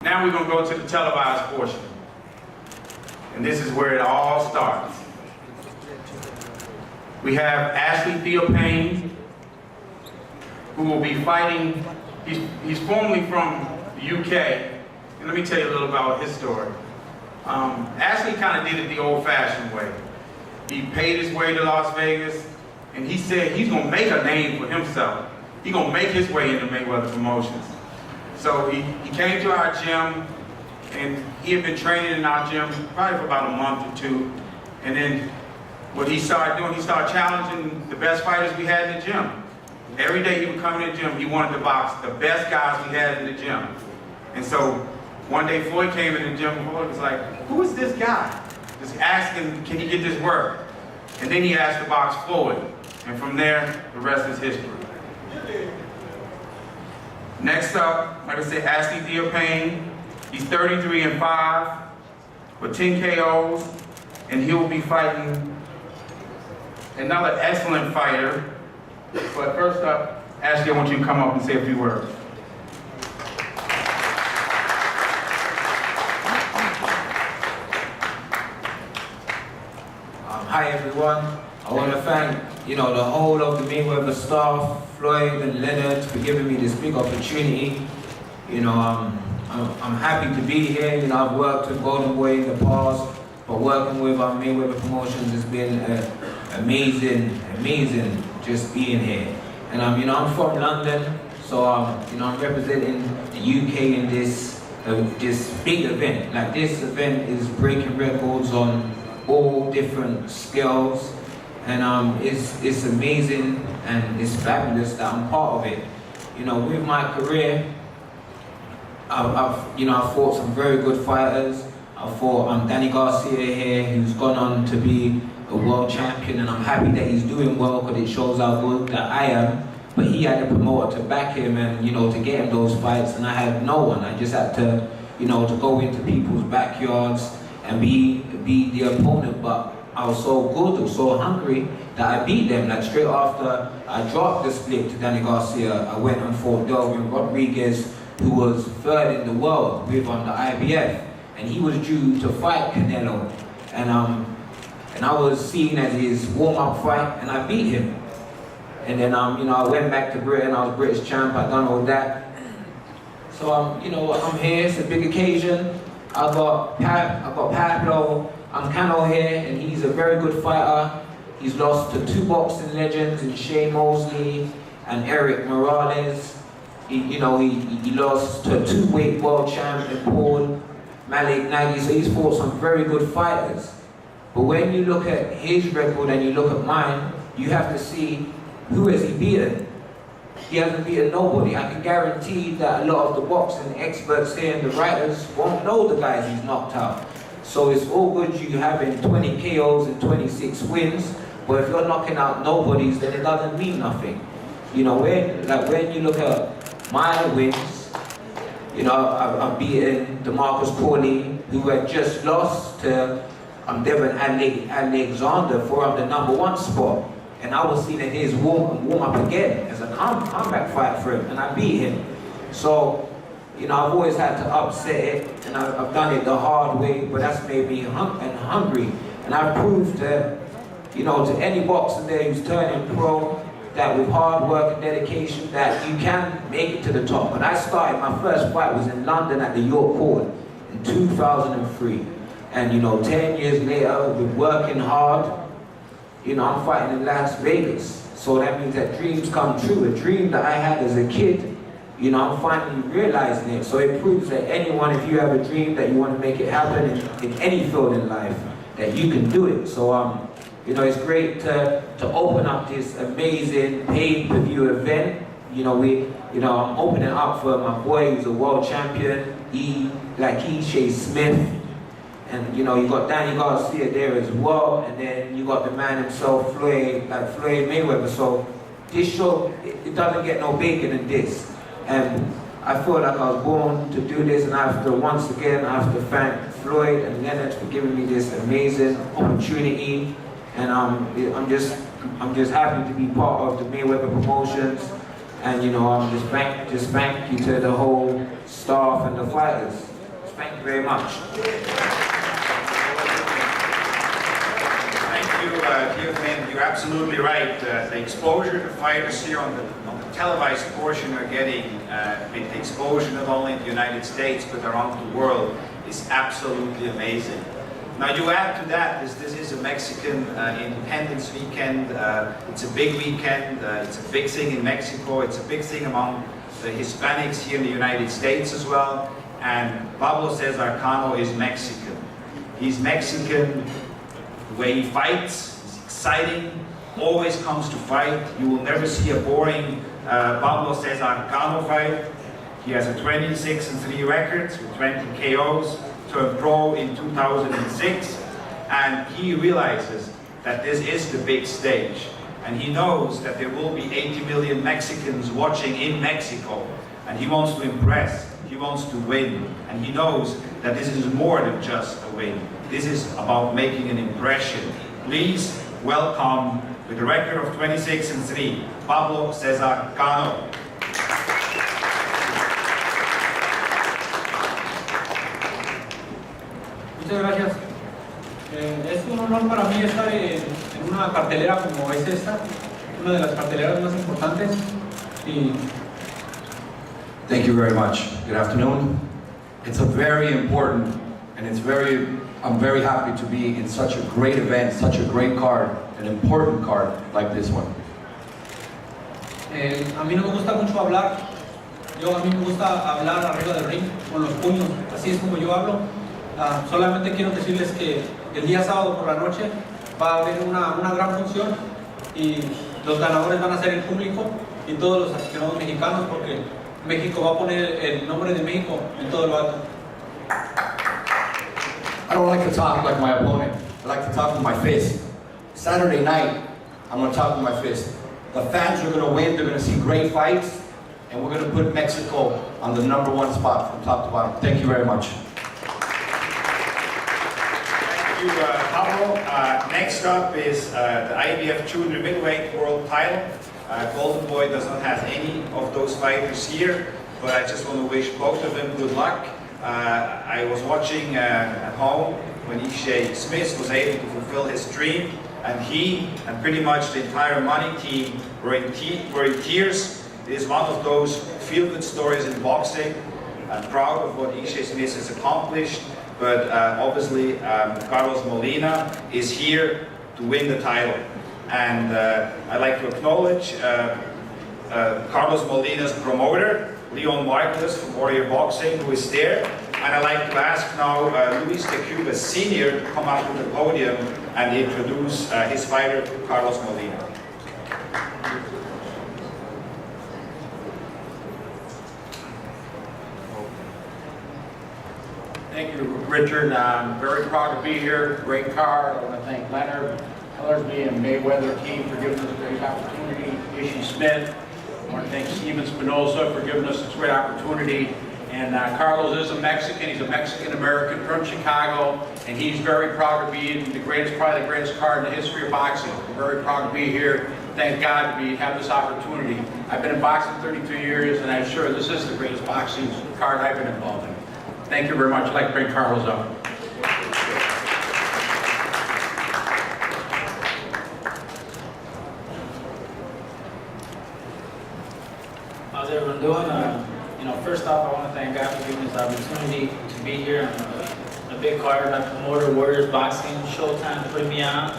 Now we're going to go to the televised portion. And this is where it all starts. We have Ashley Theophane, who will be fighting. He's formerly from the UK. And let me tell you a little about his story. Ashley kind of did it the old-fashioned way. He paid his way to Las Vegas, and he said he's going to make a name for himself. He's going to make his way into Mayweather Promotions. So he came to our gym, and he had been training in our gym probably for about a month or two. And then what he started doing, he started challenging the best fighters we had in the gym. Every day he would come in the gym, he wanted to box the best guys we had in the gym. And so one day Floyd came in the gym, and Floyd was like, who is this guy? Just asking, can he get this work? And then he asked to box Floyd. And from there, the rest is history. Next up, like I said, Ashley Theophane. He's 33-5 with 10 KOs, and he will be fighting another excellent fighter. But first up, Ashley, I want you to come up and say a few words. Hi everyone. I want to thank, the whole of the Mayweather staff, Floyd and Leonard, for giving me this big opportunity. I'm happy to be here. I've worked with Golden Boy in the past, but working with Mayweather Promotions has been amazing just being here. And I'm from London, so I'm representing the UK in this big event. Like, this event is breaking records on all different scales, and it's amazing and it's fabulous that I'm part of it. With my career, I've fought some very good fighters. I fought Danny Garcia here, who's gone on to be a world champion, and I'm happy that he's doing well because it shows how good that I am. But he had a promoter to back him and to get him those fights, and I had no one. I just had to to go into people's backyards and be the opponent. But I was so good, I was so hungry that I beat them. Like, straight after I dropped the split to Danny Garcia, I went and fought Delvin Rodriguez, who was third in the world with the IBF, and he was due to fight Canelo, and I was seen as his warm-up fight, and I beat him. And then I went back to Britain. I was British champ. I done all that. So I'm here. It's a big occasion. I got Pablo Cano here, and he's a very good fighter. He's lost to two boxing legends in Shane Mosley and Eric Morales. He lost to a two-weight world champion, Paul Malik Nagy. So he's fought some very good fighters. But when you look at his record and you look at mine, you have to see, who has he beaten? He hasn't beaten nobody. I can guarantee that a lot of the boxing experts here and the writers won't know the guys he's knocked out. So it's all good you having 20 KOs and 26 wins, but if you're knocking out nobodies, then it doesn't mean nothing. When you look at my wins, I've beaten DeMarcus Corley, who had just lost to Devon Alexander for the #1 spot. And I was seen in his warm up again as a comeback fight for him, and I beat him. So, I've always had to upset it, and I've done it the hard way, but that's made me hungry. And I've proved that, to any boxer there who's turning pro, that with hard work and dedication, that you can make it to the top. When I started, my first fight was in London at the York Court in 2003. And 10 years later, with working hard, I'm fighting in Las Vegas. So that means that dreams come true. A dream that I had as a kid, I'm finally realizing it. So it proves that anyone, if you have a dream that you want to make it happen in any field in life, that you can do it. So it's great to open up this amazing pay-per-view event. I'm opening up for my boy who's a world champion, Shea Smith. And you got Danny Garcia there as well, and then you got the man himself, Floyd Mayweather. So this show, it doesn't get no bigger than this. And I feel like I was born to do this, and once again I have to thank Floyd and Leonard for giving me this amazing opportunity. And I'm just happy to be part of the Mayweather Promotions. And I'm just thank you to the whole staff and the fighters. Thank you very much. Thank you, dear friend. You're absolutely right. The exposure the fighters here on the televised portion are getting, with the exposure not only in the United States but around the world, is absolutely amazing. Now you add to that, this is a Mexican Independence weekend. It's a big weekend. It's a big thing in Mexico. It's a big thing among the Hispanics here in the United States as well. And Pablo Cesar Cano is Mexican. He's Mexican. The way he fights is exciting. Always comes to fight. You will never see a boring Pablo Cesar Cano fight. He has a 26-3 record with 20 KOs. Turned pro in 2006, and he realizes that this is the big stage, and he knows that there will be 80 million Mexicans watching in Mexico, and he wants to impress, he wants to win, and he knows that this is more than just a win. This is about making an impression. Please welcome, with a record of 26-3, Pablo Cesar Cano. Muchas gracias. Es un honor para mí estar en una cartelera como es esta, una de las carteleras más importantes. Thank you very much. Good afternoon. It's a very important, and I'm very happy to be in such a great event, such a great card, an important card like this one. A mí no me gusta mucho hablar. A mí me gusta hablar arriba del ring, con los puños. Así es como yo hablo. Solamente quiero decirles que el día sábado por la noche va a haber una gran función y los ganadores van a ser el público y todos los aficionados mexicanos, porque México va a poner el nombre de México en todo lo alto. I don't like to talk like my opponent. I like to talk with my fist. Saturday night, I'm going to talk with my fist. The fans are going to win. They're going to see great fights, and we're going to put Mexico on the #1 spot from top to bottom. Thank you very much. Pablo. Next up is the IBF Junior Middleweight World Title. Golden Boy does not have any of those fighters here, but I just want to wish both of them good luck. I was watching at home when Garcia-Matthysse was able to fulfill his dream, and he and pretty much the entire money team were in tears. It is one of those feel-good stories in boxing. I'm proud of what Garcia-Matthysse has accomplished. But obviously Carlos Molina is here to win the title. And I'd like to acknowledge Carlos Molina's promoter, Leon Marquez from Warrior Boxing, who is there. And I'd like to ask now Luis de Cuba Sr. to come up to the podium and introduce his fighter, Carlos Molina. Thank you, Richard. I'm very proud to be here. Great card. I want to thank Leonard, Ellersby, and Mayweather team for giving us a great opportunity. Ishii Smith. I want to thank Steven Spinoza for giving us this great opportunity. And Carlos is a Mexican. He's a Mexican-American from Chicago, and he's very proud to be in probably the greatest card in the history of boxing. We're very proud to be here. Thank God to have this opportunity. I've been in boxing 32 years, and I'm sure this is the greatest boxing card I've been involved in. Thank you very much. I'd like to bring Carlos up. How's everyone doing? First off, I want to thank God for giving us the opportunity to be here on a big card. My promoter, Warriors Boxing, Showtime, putting me on.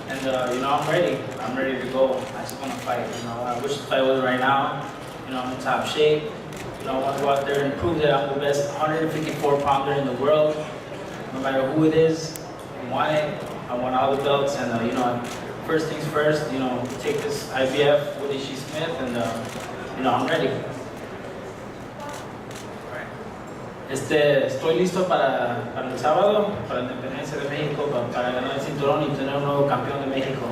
And, I'm ready. I'm ready to go. I just want to fight. I wish the fight was right now. I'm in top shape. I want to go out there and prove that I'm the best 154-pounder in the world. No matter who it is, I want it. I want all the belts. And, first things first, take this IBF with Ishii Smith. And, I'm ready. Estoy listo para el sábado, para la independencia de México, para ganar el cinturón y tener un nuevo campeón de México.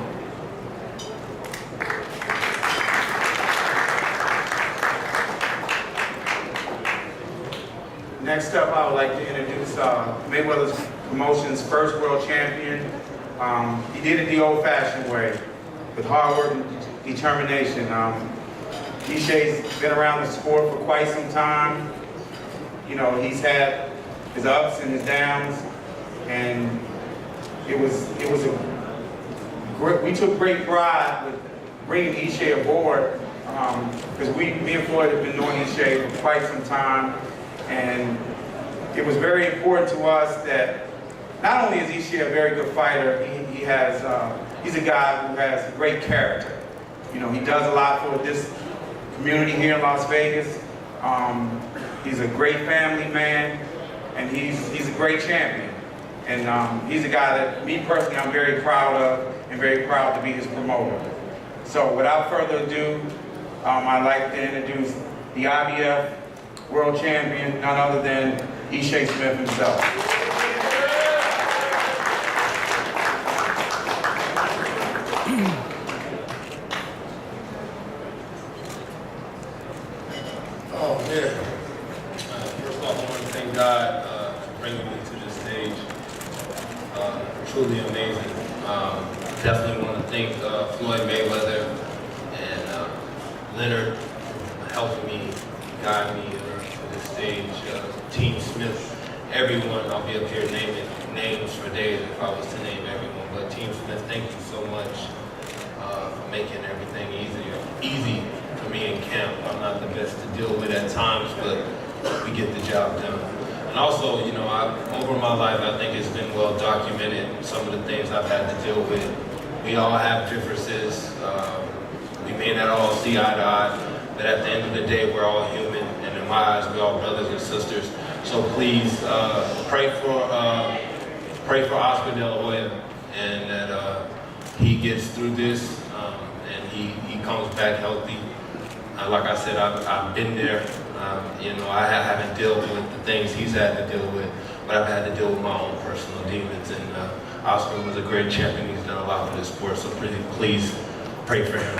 Next up, I would like to introduce Mayweather's Promotions' first world champion. He did it the old-fashioned way, with hard work and determination. Ishei's been around the sport for quite some time. He's had his ups and his downs, and it was a great, we took great pride with bringing Ishe aboard, because me and Floyd have been knowing Ishe for quite some time, and it was very important to us that not only is Ishe a very good fighter, he's a guy who has great character. You know, he does a lot for this community here in Las Vegas. He's a great family man, and he's a great champion. And he's a guy that, me personally, I'm very proud of, and very proud to be his promoter. So without further ado, I'd like to introduce the IBF World Champion, none other than Ishe Smith himself. Oh, yeah. First off, I want to thank God for bringing me to this stage. Truly amazing. Definitely want to thank Floyd Mayweather and Leonard for helping me, guide me to this stage. Team Smith, everyone. I'll be up here naming names for days if I was to name everyone. But Team Smith, thank you so much for making everything easy for me in camp. I'm not the best to deal with at times, but we get the job done. And also, you know, over my life, I think it's been well documented, some of the things I've had to deal with. We all have differences. We may not all see eye to eye, but at the end of the day, we're all human, and in my eyes, we're all brothers and sisters. So please pray for Oscar De La Hoya, and that he gets through this, and he comes back healthy. Like I said, I've been there. You know, I haven't dealt with the things he's had to deal with, but I've had to deal with my own personal demons. And Oscar was a great champion. He's done a lot for this sport, so please pray for him.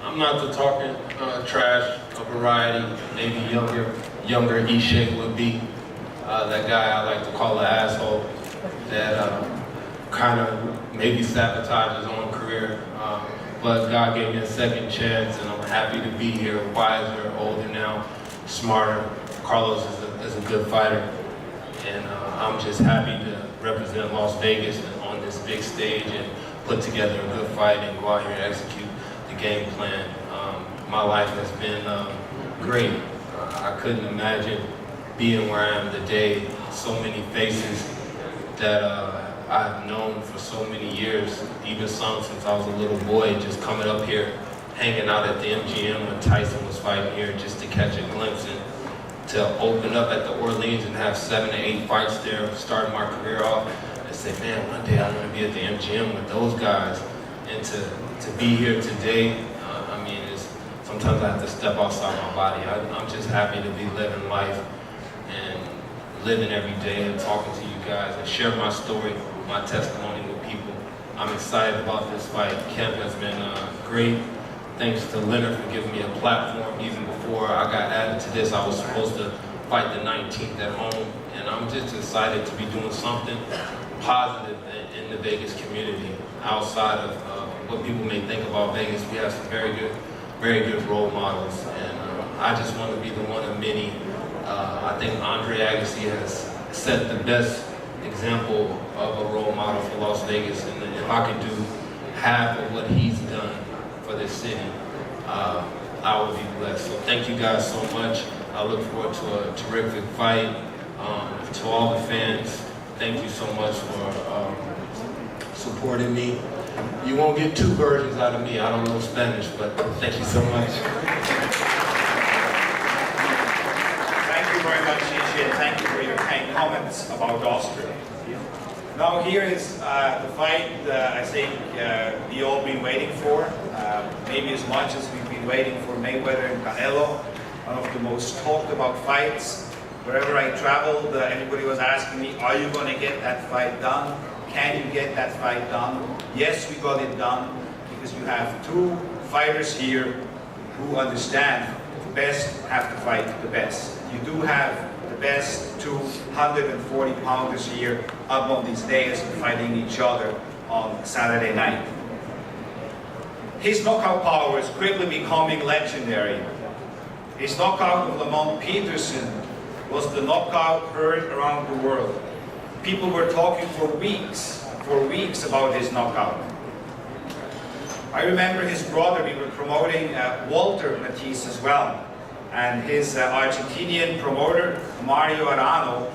I'm not the talking trash of variety. Maybe younger Ishe would be that guy I like to call an asshole that kind of maybe sabotage his own career. But God gave me a second chance, and I'm happy to be here, wiser, older now, smarter. Carlos is a good fighter, and I'm just happy to represent Las Vegas on this big stage and put together a good fight and go out here and execute the game plan. My life has been great. I couldn't imagine being where I am today. So many faces that I've known for so many years, even some since I was a little boy, just coming up here, hanging out at the MGM when Tyson was fighting here just to catch a glimpse, and to open up at the Orleans and have 7 to 8 fights there, starting my career off, and say, man, one day I'm going to be at the MGM with those guys. And to be here today, I mean, sometimes I have to step outside my body. I'm just happy to be living life and living every day and talking to you guys and share my story, my testimony with people. I'm excited about this fight. Camp has been great. Thanks to Leonard for giving me a platform. Even before I got added to this, I was supposed to fight the 19th at home, and I'm just excited to be doing something positive in the Vegas community. Outside of what people may think about Vegas, we have some very good role models, and I just want to be the one of many. I think Andre Agassi has set the best example of a role model for Las Vegas, and if I could do half of what he's done for this city, I would be blessed. So thank you guys so much. I look forward to a terrific fight. To all the fans, thank you so much for supporting me. You won't get two versions out of me. I don't know Spanish, but thank you so much. Thank you very much, Ishe, and thank you for your kind comments about Oscar. Now here is the fight I think we all been waiting for, maybe as much as we've been waiting for Mayweather and Canelo, one of the most talked about fights. Wherever I traveled, everybody was asking me, are you going to get that fight done? Can you get that fight done? Yes, we got it done, because you have two fighters here who understand the best have to fight the best. You do have the best 240 pounders here up on these days fighting each other on Saturday night. His knockout power is quickly becoming legendary. His knockout of Lamont Peterson was the knockout heard around the world. People were talking for weeks about his knockout. I remember his brother, we were promoting Walter Matthysse as well. And his Argentinian promoter, Mario Arano,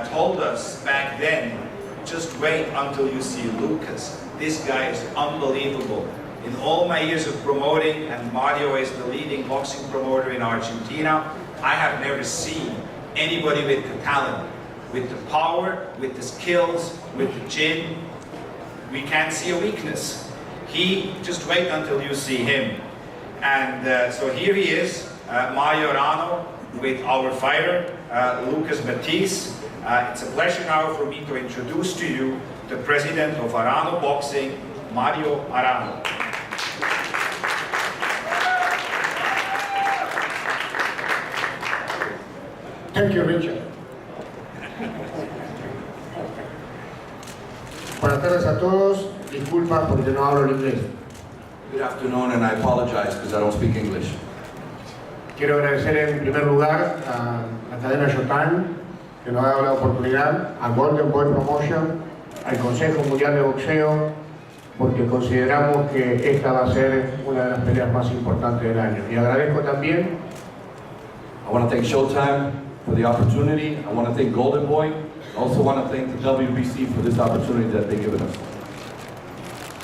told us back then, just wait until you see Lucas. This guy is unbelievable. In all my years of promoting, and Mario is the leading boxing promoter in Argentina, I have never seen anybody with the talent, with the power, with the skills, with the chin. We can't see a weakness. Just wait until you see him. And so here he is, Mario Arano, with our fighter, Lucas Matthysse. It's a pleasure now for me to introduce to you the president of Arano Boxing, Mario Arano. Thank you, Richard. Buenas tardes a todos. Disculpa porque no hablo el inglés. Good afternoon, and I apologize because I don't speak English. Quiero agradecer en primer lugar a la cadena Showtime que nos ha dado la oportunidad, a Golden Boy Promotion, al Consejo Mundial de Boxeo, porque consideramos que esta va a ser una de las peleas más importantes del año. Y agradezco también. I want to thank Showtime for the opportunity. I want to thank Golden Boy. I also want to thank the WBC for this opportunity that they've given us.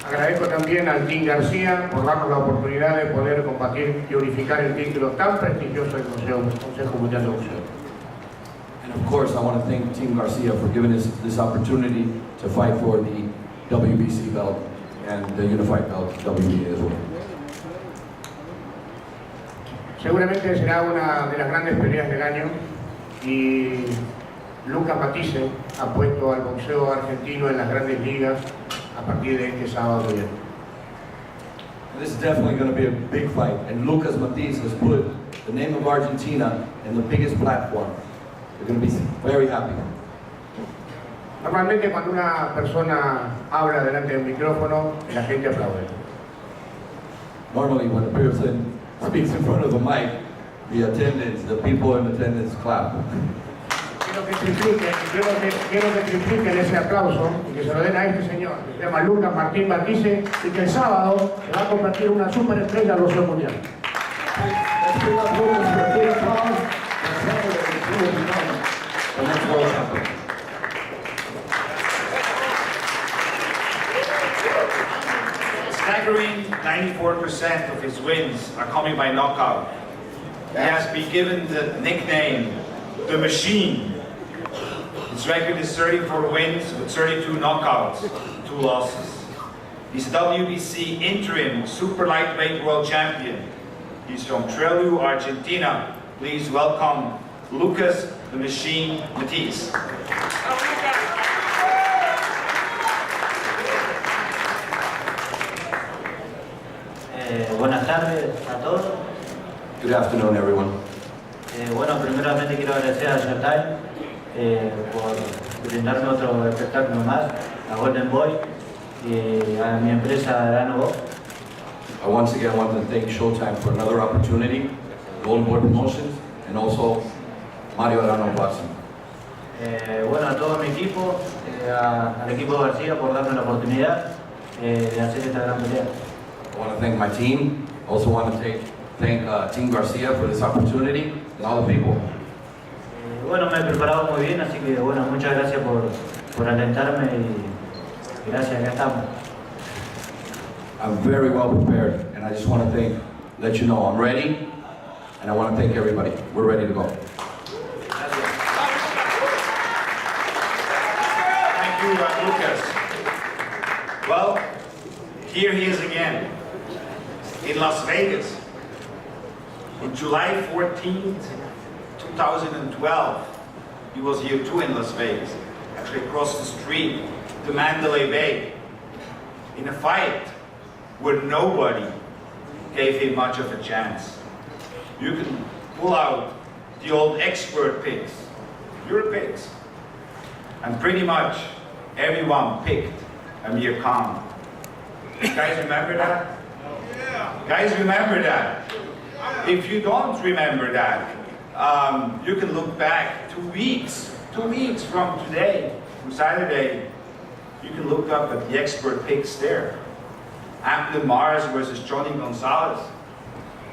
Agradezco también al Team García por darnos la oportunidad de poder combatir y unificar el título tan prestigioso del Consejo Mundial de Boxeo. And of course, I want to thank Team Garcia for giving us this opportunity to fight for the WBC belt and the unified belt, WBA as well. Seguramente será una de las grandes peleas del año y Lucas Matthysse ha puesto al boxeo argentino en las grandes ligas a partir de este sábado que viene. This is definitely going to be a big fight, and Lucas Matthysse has put the name of Argentina in the biggest platform. They're going to be very happy. Normalmente cuando una persona habla delante del micrófono, la gente aplaude. Normally when a person speaks in front of the mic, the people in attendance clap. Quiero que tripliquen ese aplauso y que se lo den a este señor, que se llama Lucas Martín Matthysse, y que el sábado se va a convertir en una superestrella del boxeo mundial. Staggering 94% of his wins are coming by knockout. He has been given the nickname, The Machine. His record is 34 wins with 32 knockouts, 2 losses. He's a WBC interim super lightweight world champion. He's from Trelew, Argentina. Please welcome Lucas the Machine Matthysse. Buenas tardes a todos. Good afternoon, everyone. Bueno, primeramente quiero agradecer a Showtime por brindarme otro espectáculo más, a Golden Boy y a mi empresa Arano Box. I once again want to thank Showtime for another opportunity, Golden Boy Promotions, and also Mario Arano Boxing. Bueno, a todo mi equipo, al equipo García por darme la oportunidad de hacer esta gran pelea. I want to thank my team. Also want to thank Team Garcia for this opportunity and all the people. Bueno, me he preparado muy bien, así que bueno, muchas gracias por alentarme y gracias, acá estamos. I'm very well prepared, and I just want to let you know I'm ready, and I want to thank everybody. We're ready to go. Thank you, Lucas. Well, here he is again, in Las Vegas. On July 14th, 2012, he was here too in Las Vegas, actually across the street to Mandalay Bay, in a fight where nobody gave him much of a chance. You can pull out the old expert picks, your picks, and pretty much everyone picked Amir Khan. You guys remember that? Guys, remember that. If you don't remember that, you can look back 2 weeks from today, from Saturday. You can look up at the expert picks there. Anthony Mars versus Johnny Gonzalez.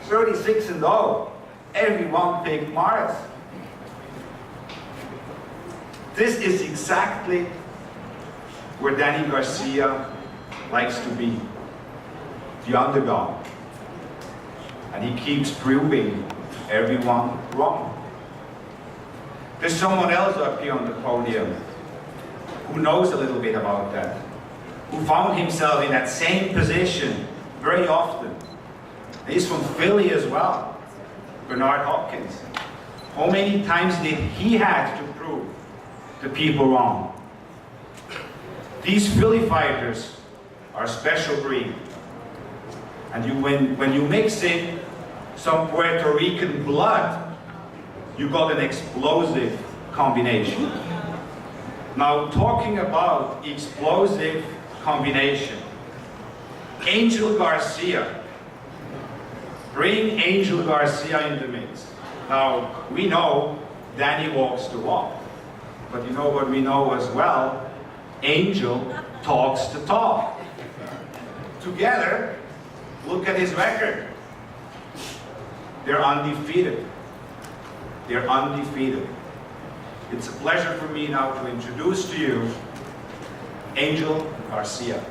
36-0. Everyone picked Mars. This is exactly where Danny Garcia likes to be. The underdog. And he keeps proving everyone wrong. There's someone else up here on the podium who knows a little bit about that, who found himself in that same position very often. He's from Philly as well, Bernard Hopkins. How many times did he have to prove the people wrong? These Philly fighters are a special breed. And when you mix in some Puerto Rican blood, you got an explosive combination. Now, talking about explosive combination, Angel Garcia. Bring Angel Garcia in the mix. Now, we know Danny walks the walk. But you know what we know as well? Angel talks the talk. Together, look at his record. They're undefeated. They're undefeated. It's a pleasure for me now to introduce to you Angel Garcia.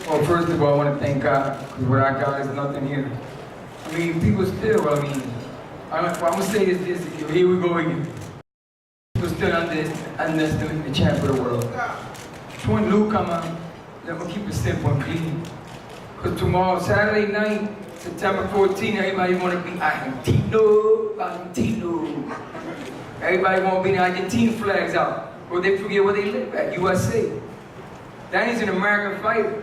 Well, first of all, I want to thank God, because what I got is nothing here. I mean, people still, I'm going to say is this, here we go again. People still underestimate the champ of the world. So when Luke come out, I'm going to keep it simple and clean. Because tomorrow, Saturday night, September 14th, everybody want to be Argentino. Everybody want to be the Argentine flags out. Or they forget where they live at, USA. Danny's an American fighter.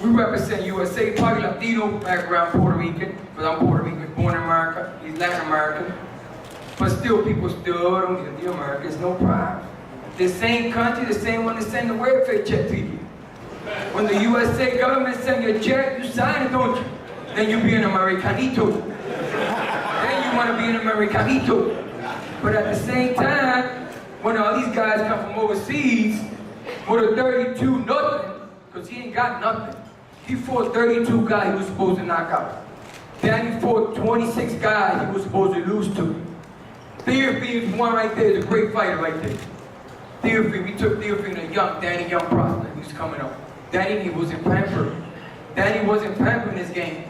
We represent USA, probably Latino background, Puerto Rican, because I'm Puerto Rican, born in America, he's Latin American. But still, people still don't give the Americans no pride. The same country, the same one that send the welfare check to you. When the USA government send you a check, you sign it, don't you? Then you be an Americanito. Then you want to be an Americanito. But at the same time, when all these guys come from overseas with a 32 nothing, because he ain't got nothing. He fought 32 guys he was supposed to knock out. Danny fought 26 guys he was supposed to lose to. Theophilus one right there is a great fighter right there. Theophilus, we took Theophilus, a young prospect, he was coming up. Danny, he wasn't pampered. Danny wasn't pampered in this game.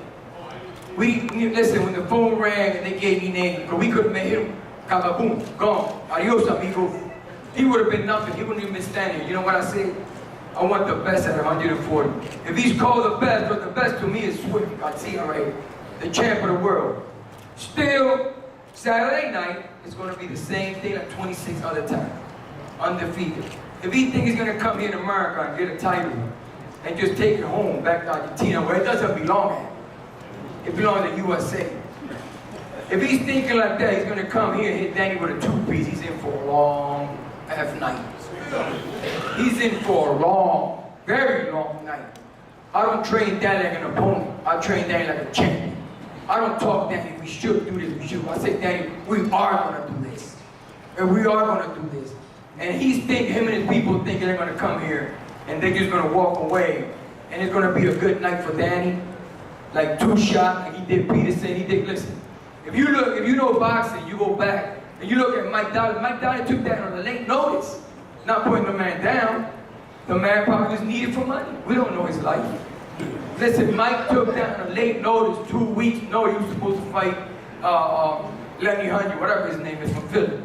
Listen, when the phone rang and they gave me names, because we could have made him, kaboom, gone, adios amigo. He would have been nothing, he wouldn't even been standing. You know what I said? I want the best at 140. If he's called the best, but the best to me is Swift, Garcia right here, the champ of the world. Still, Saturday night, it's going to be the same thing like 26 other times. Undefeated. If he thinks he's going to come here in America and get a title and just take it home back to Argentina where it doesn't belong at. It belongs to USA. If he's thinking like that, he's going to come here and hit Danny with a two-piece. He's in for a long half night. He's in for a long, very long night. I don't train Danny like an opponent. I train Danny like a champion. I don't talk Danny, we should do this, we should. I say, Danny, we are going to do this. And we are going to do this. And he's thinking, him and his people thinking they're going to come here and they're just going to walk away. And it's going to be a good night for Danny. Like 2 shots, like he did Peterson, he did, listen. If you know boxing, you go back and you look at Mike Dolly. Mike Dolly took that on the late notice. Not putting the man down. The man probably was needed for money. We don't know his life. Listen, Mike took that on a late notice, 2 weeks. No, he was supposed to fight Lenny Hunter, whatever his name is, from Philly.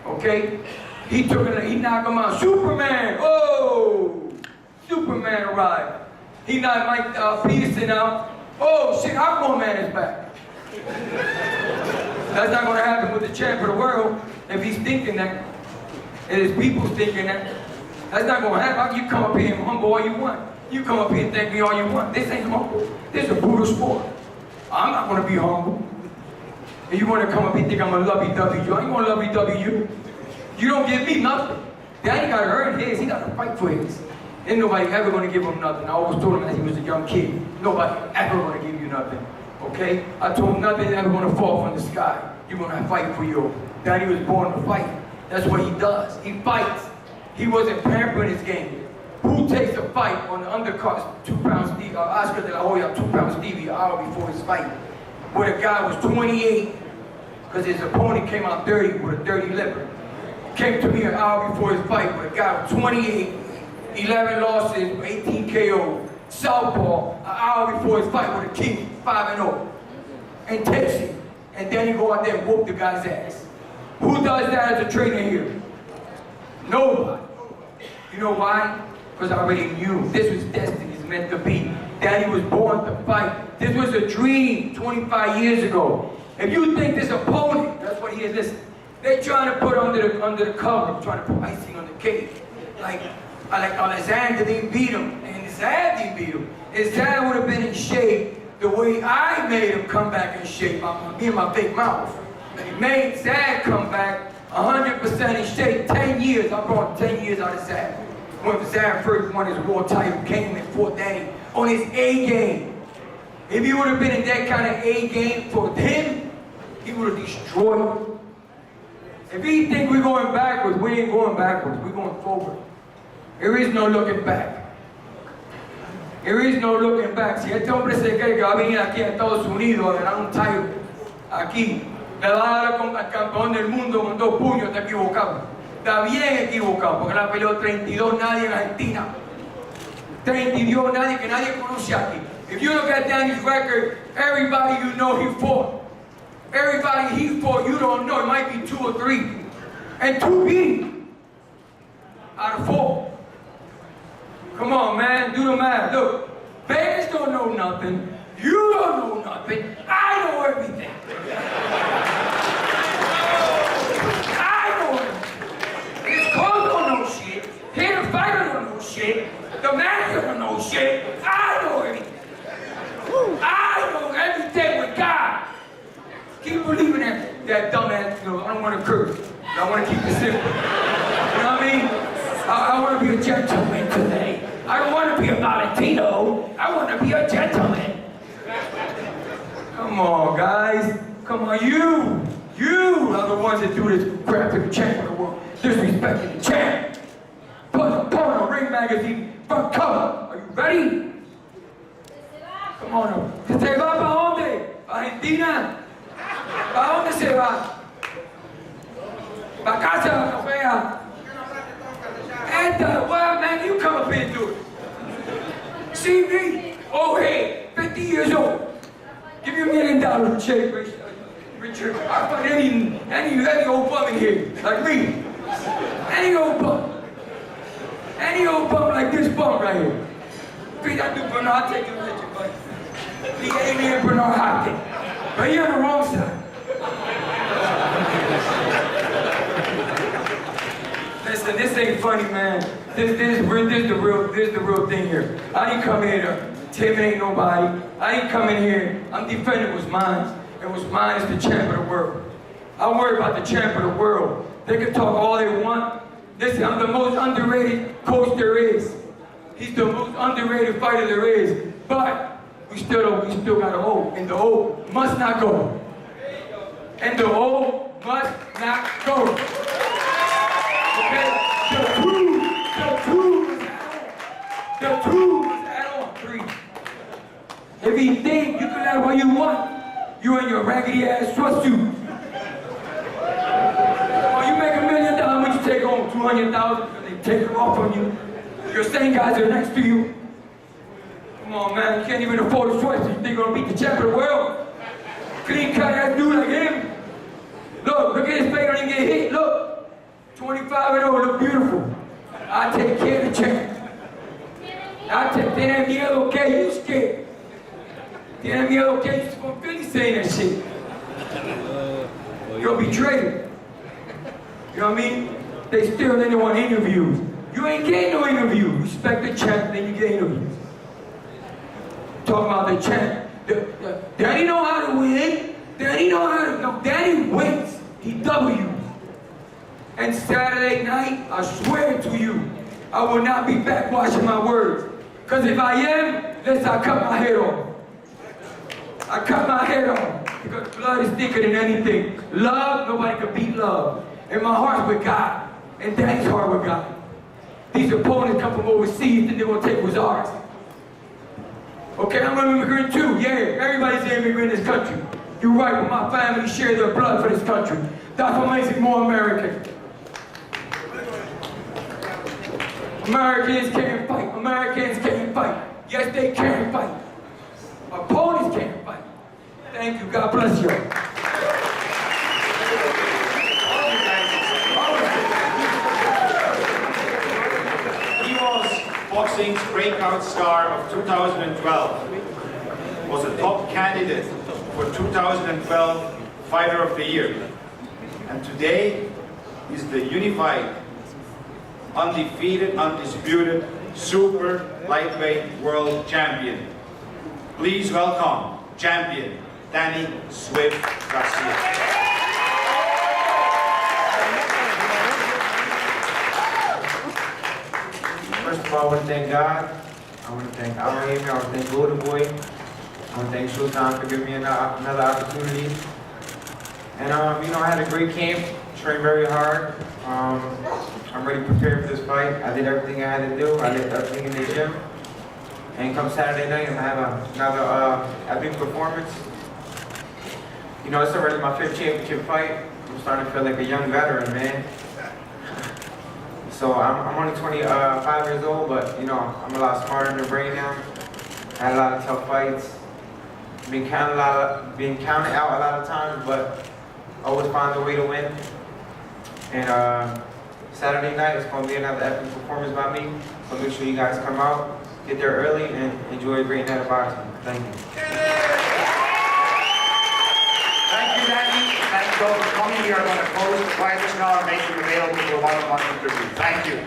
Okay? He took it, he knocked him out. Superman! Oh! Superman arrived. He knocked Mike Peterson out. Oh shit, Aquaman is back. That's not gonna happen with the champ of the world if he's thinking that. And his people thinking that. That's not gonna happen. You come up here and humble all you want. You come up here and thank me all you want. This ain't humble. This is a brutal sport. I'm not gonna be humble. And you wanna come up and think I'm a lovey-dovey you. I ain't gonna lovey-dovey you. You don't give me nothing. Daddy gotta earn his, he gotta fight for his. Ain't nobody ever gonna give him nothing. I always told him as he was a young kid, nobody ever gonna give you nothing, okay? I told him nothing ever gonna fall from the sky. You're gonna fight for you. Daddy was born to fight. That's what he does, he fights. He wasn't pampering his game. Who takes a fight on the undercards, 2 pounds, Oscar de la Hoya, 2 pounds Stevie, an hour before his fight, where the guy was 28, because his opponent came out dirty with a dirty liver. Came to me an hour before his fight, where the guy was 28, 11 losses, 18 KO, southpaw, an hour before his fight with a king, 5-0, and takes it. And then he go out there and whoop the guy's ass. Who does that as a trainer here? Nobody. You know why? Because I already knew this was destiny, it's meant to be. Daddy was born to fight. This was a dream 25 years ago. If you think this opponent, that's what he is, listen, they're trying to put under the cover, trying to put icing on the cake. Like Alexander, they beat him, and his dad didn't beat him. His dad would have been in shape the way I made him come back in shape, me and my big mouth. He made Zad come back 100% in shape, 10 years. I brought 10 years out of Zad. When Zad first won his world title, came and fought Danny on his A game. If he would have been in that kind of A game for him, he would have destroyed him. If he think we're going backwards, we ain't going backwards, we're going forward. There is no looking back. There is no looking back. Si este hombre se cree que va a venir aquí a Estados Unidos a ganar un title, aquí, le va a dar al campeón del mundo con 2 puños, está equivocado. Está bien equivocado, porque la peleó 32 nadie en Argentina. 32 nadie que nadie conoce aquí. If you look at Danny's record, everybody you know he fought. Everybody he fought, you don't know. It might be 2 or 3. And 2 beat him out of 4. Come on, man, do the math. Look, Vegas don't know nothing. You don't know nothing. I know everything. I know everything. This coach don't know shit. Here the fighter don't know shit. The manager don't know shit. I know everything. I know everything with God. Keep believing that dumbass, you know, I don't want to curse. I want to keep it simple. You know what I mean? I want to be a gentleman today. I don't want to be a Valentino. I want to be a gentleman. Come on, guys. Come on, you are the ones that do this crap to the champ of the world. Disrespecting the champ. Put a porn on Ring Magazine front cover. Are you ready? Come on. ¿Se va para dónde? Argentina. ¿Para dónde se va? ¿Para casa la cafea? Enter, well, man, you come up here and do it. See me? Oh, hey, 50 years old. Give me $1 million check, Richard. I find any old bum in here, like me. Any old bum. Any old bum like this bum right here. Please, I do Bernard, I'll take you, Richard, but he ain't here Bernard Hopkins. But you're on the wrong side. Listen, this ain't funny, man. This is the real thing here. I didn't come here to intimidate nobody. I didn't come in here. I'm defending what's mine. And what's mine is the champ of the world. I worry about the champ of the world. They can talk all they want. Listen, I'm the most underrated coach there is. He's the most underrated fighter there is. But we still got an O. And the O must not go. And the O must not go. Okay? The two is add-on 3. If you think you can have what you want, you and your raggedy ass trust you. Oh, you make $1 million, what you take home? 200,000 because they take it off on you. Your same guys are next to you. Come on, man, you can't even afford a choice. You think you're gonna beat the champ of the world? Clean cut ass dude like him. Look at his face, don't even get hit. Look, 25-0, look beautiful. I take care of the champ. Tiene miedo, okay? You scared. Tiene miedo, okay? You supposed to be saying that shit. You're betrayed. You know what I mean? They still didn't want interviews. You ain't getting no interview. Respect the champ, then you get interviews. Talking about the champ. Danny know how to win. Danny know how to, no, Danny wins. He W. And Saturday night, I swear to you, I will not be back watching my words. Because if I am, let's I cut my head off. I cut my head off. Because blood is thicker than anything. Love, nobody can beat love. And my heart's with God. And Danny's heart with God. These opponents come from overseas and they're going to take what's ours. Okay, I'm an immigrant too. Yeah, everybody's an immigrant in this country. You're right, but my family share their blood for this country. That's what makes it more American. Americans can't fight. Americans can't fight. Yes, they can fight. Opponents can't fight. Thank you. God bless you. He was boxing's breakout star of 2012. Was a top candidate for 2012 Fighter of the Year. And today, he's the unified, undefeated, undisputed, super lightweight world champion. Please welcome champion Danny Swift Garcia. First of all, I want to thank God. I want to thank Abraham. I want to thank Golden Boy. I want to thank Sultan for giving me another opportunity. And I had a great camp, trained very hard. I'm ready prepared for this fight. I did everything I had to do. I did everything in the gym. And come Saturday night, I'm gonna have another epic performance. It's already my 5th championship fight. I'm starting to feel like a young veteran, man. So I'm only 25 years old, but I'm a lot smarter in the brain now. I had a lot of tough fights. Been counted out a lot of times, but always find a way to win. And Saturday night is going to be another epic performance by me. So make sure you guys come out, get there early, and enjoy a great night of boxing. Thank you. Thank you, Danny. Thank you all for coming. We are going to close the fighters now and make them available for a one-on-one interview. Thank you.